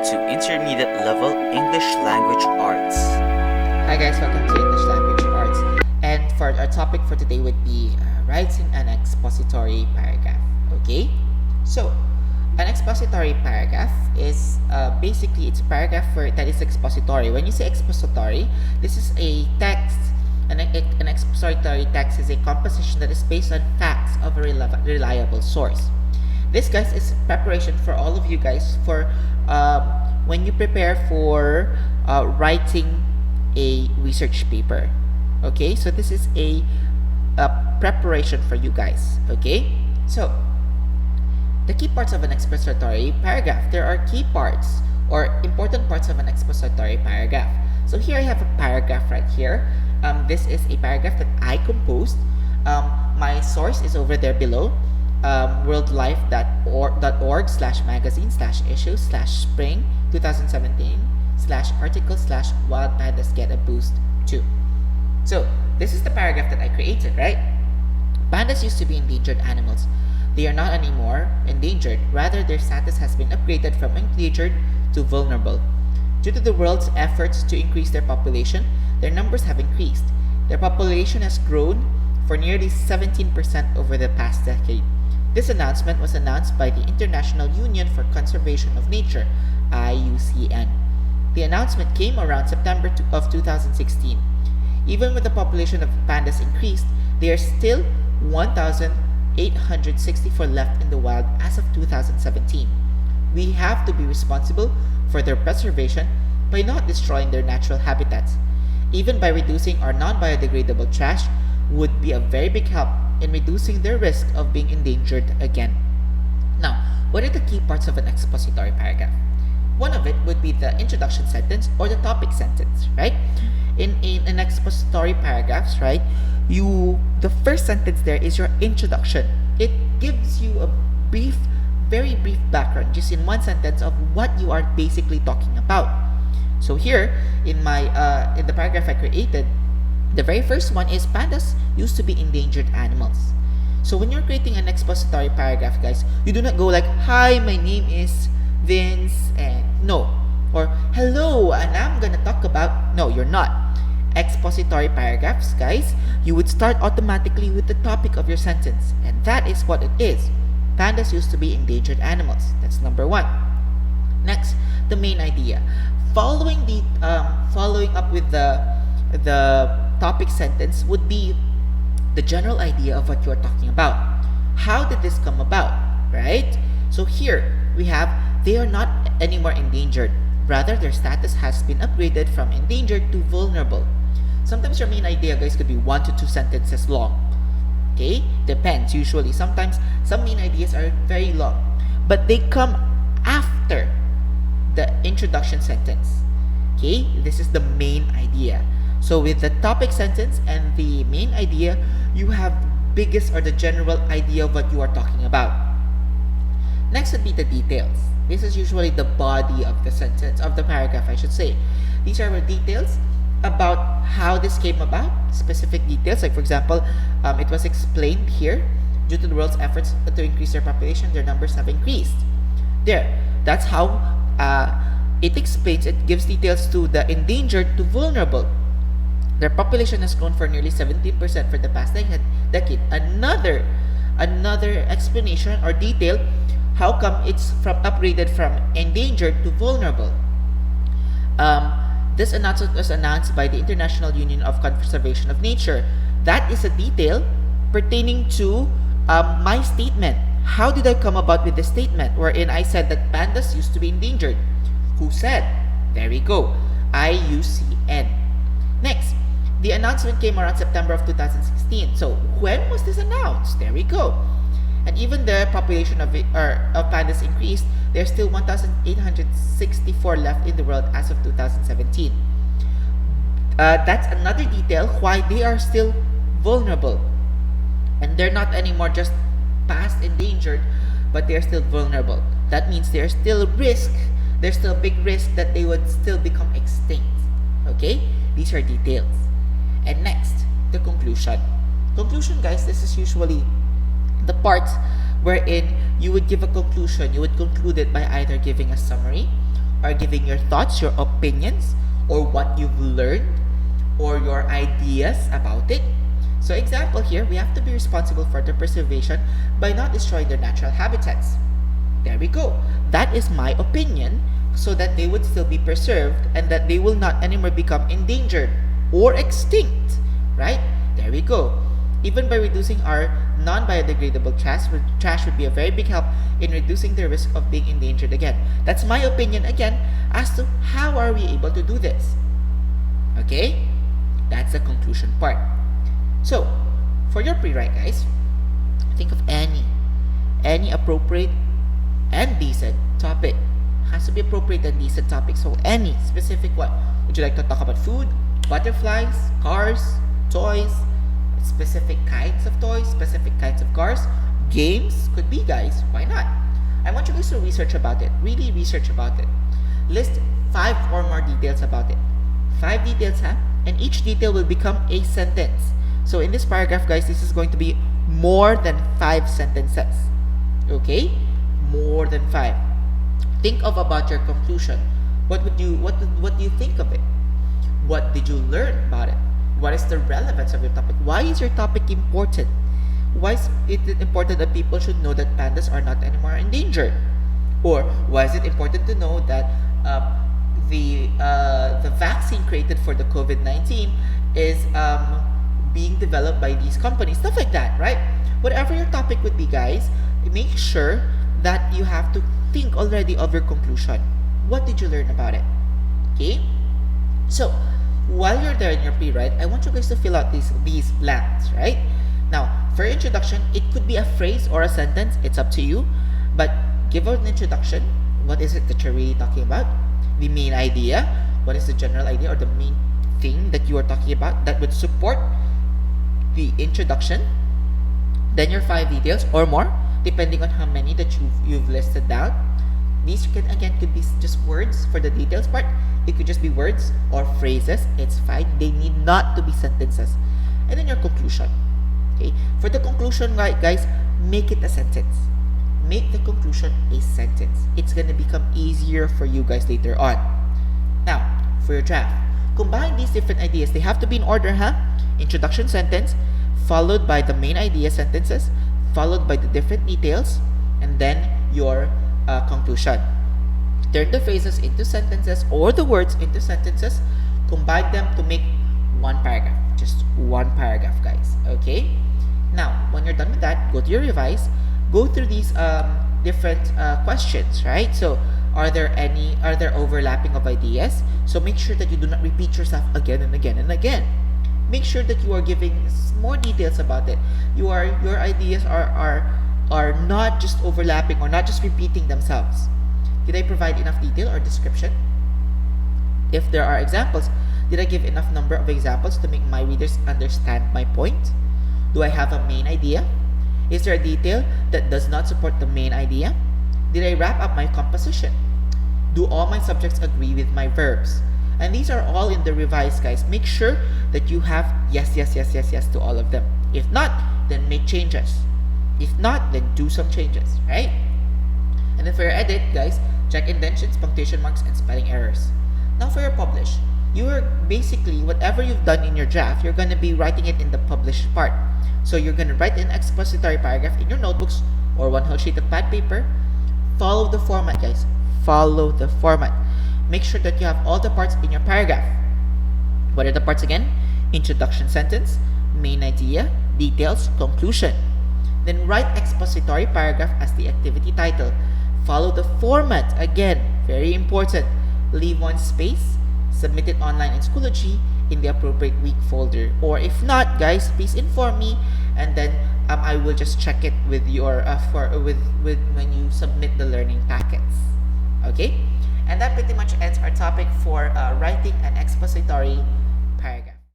to Intermediate Level English Language Arts. Hi guys, welcome to English Language Arts. And for our topic for today would be writing an expository paragraph. Okay, so an expository paragraph is basically it's a paragraph that is expository. When you say expository, this is a text. An expository text is a composition that is based on facts of a reliable source. This, guys, is preparation for all of you guys for when you prepare for writing a research paper. Okay, so this is a preparation for you guys. Okay, so the key parts of an expository paragraph. There are key parts or important parts of an expository paragraph. So here I have a paragraph right here. This is a paragraph that I composed. My source is over there below. worldlife.org/magazine/issues/spring 2017/article/wild pandas get a boost too. So this is the paragraph that I created, right? Pandas used to be endangered animals. They are not anymore endangered. Rather, their status has been upgraded from endangered to vulnerable. Due to the world's efforts to increase their population, their numbers have increased. Their population has grown for nearly 17% over the past decade. This announcement was announced by the International Union for Conservation of Nature, IUCN. The announcement came around September of 2016. Even with the population of pandas increased, there are still 1,864 left in the wild as of 2017. We have to be responsible for their preservation by not destroying their natural habitats. Even by reducing our non-biodegradable trash would be a very big help in reducing their risk of being endangered again. Now, what are the key parts of an expository paragraph? One of it would be the introduction sentence or the topic sentence, right? In an expository paragraphs, right, the first sentence there is your introduction. It gives you a brief, very brief background, just in one sentence, of what you are basically talking about. So here, in the paragraph I created, the very first one is pandas used to be endangered animals. So when you're creating an expository paragraph, guys, you do not go like, "Hi, my name is Vince," and no. Or, "Hello, and I'm gonna talk about..." No, you're not. Expository paragraphs, guys, you would start automatically with the topic of your sentence. And that is what it is. Pandas used to be endangered animals. That's number one. Next, the main idea. Following up with the topic sentence would be the general idea of what you're talking about. How did this come about, right? So here we have, they are not anymore endangered. Rather, their status has been upgraded from endangered to vulnerable. Sometimes your main idea, guys, could be 1 to 2 sentences long. Okay? Depends, usually. Sometimes some main ideas are very long, but they come after the introduction sentence. Okay? This is the main idea. So with the topic sentence and the main idea, you have biggest or the general idea of what you are talking about. Next would be the details. This is usually the body of the sentence, of the paragraph, I should say. These are the details about how this came about, specific details. Like, for example, it was explained here, due to the world's efforts to increase their population, their numbers have increased. There, that's how it explains, it gives details to the endangered to vulnerable. Their population has grown for nearly 17% for the past decade. Another explanation or detail, how come it's upgraded from endangered to vulnerable. This announcement was announced by the International Union of Conservation of Nature. That is a detail pertaining to my statement. How did I come about with this statement wherein I said that pandas used to be endangered? Who said? There we go. IUCN. Next, the announcement came around September of 2016. So when was this announced? There we go. And even the population of pandas increased, there's still 1,864 left in the world as of 2017. That's another detail why they are still vulnerable. And they're not anymore just past endangered, but they're still vulnerable. That means there's still risk, there's still a big risk that they would still become extinct. Okay? These are details. And next, the conclusion. Conclusion, guys, this is usually the part wherein you would give a conclusion. You would conclude it by either giving a summary are giving your thoughts, your opinions, or what you've learned, or your ideas about it. So example here, we have to be responsible for their preservation by not destroying their natural habitats. There we go. That is my opinion, so that they would still be preserved and that they will not anymore become endangered or extinct, right? There we go. Even by reducing our non-biodegradable trash would be a very big help in reducing the risk of being endangered again. That's my opinion again as to how are we able to do this. Okay? That's the conclusion part. So, for your pre-write, guys, think of any appropriate and decent topic. Has to be appropriate and decent topic. So any specific one. Would you like to talk about food, butterflies, cars, toys, specific kinds of toys, specific kinds of cars, games? Could be, guys. Why not? I want you guys to research about it. Really research about it. List 5 or more details about it. 5 details, huh? And each detail will become a sentence. So in this paragraph, guys, this is going to be more than 5 sentences. Okay? More than 5. Think of about your conclusion. What do you think of it? What did you learn about it? What is the relevance of your topic? Why is your topic important? Why is it important that people should know that pandas are not anymore endangered? Or why is it important to know that the vaccine created for the COVID-19 is being developed by these companies? Stuff like that, right? Whatever your topic would be, guys, make sure that you have to think already of your conclusion. What did you learn about it? Okay? So, while you're there in your pre-write, I want you guys to fill out these blanks, right? Now, for introduction, it could be a phrase or a sentence. It's up to you. But give out an introduction. What is it that you're really talking about? The main idea. What is the general idea or the main thing that you are talking about that would support the introduction? Then your 5 details or more, depending on how many that you've listed down. These could be just words for the details part. It could just be words or phrases. It's fine. They need not to be sentences. And then your conclusion. Okay. For the conclusion, guys, make it a sentence. Make the conclusion a sentence. It's gonna become easier for you guys later on. Now, for your draft, combine these different ideas. They have to be in order, huh? Introduction sentence, followed by the main idea sentences, followed by the different details, and then your conclusion. Turn the phrases into sentences or the words into sentences. Combine them to make one paragraph. Just one paragraph, guys. Okay? Now, when you're done with that, go to your revise. Go through these different questions, right? So, are there overlapping of ideas? So make sure that you do not repeat yourself again and again and again. Make sure that you are giving more details about it. Your ideas are not just overlapping or not just repeating themselves. Did I provide enough detail or description? If there are examples, did I give enough number of examples to make my readers understand my point? Do I have a main idea? Is there a detail that does not support the main idea? Did I wrap up my composition? Do all my subjects agree with my verbs? And these are all in the revise, guys. Make sure that you have yes to all of them. If not, then make changes. If not, then do some changes, right? And then for your edit, guys, check indentions, punctuation marks, and spelling errors. Now for your publish, you are basically, whatever you've done in your draft, you're going to be writing it in the published part. So you're going to write an expository paragraph in your notebooks or one whole sheet of pad paper. Follow the format, guys. Follow the format. Make sure that you have all the parts in your paragraph. What are the parts again? Introduction sentence, main idea, details, conclusion. Then write expository paragraph as the activity title. Follow the format again, very important. Leave one space, submit it online in Schoology in the appropriate week folder. Or if not, guys, please inform me, and then I will just check it with your with when you submit the learning packets. Okay, and that pretty much ends our topic for writing an expository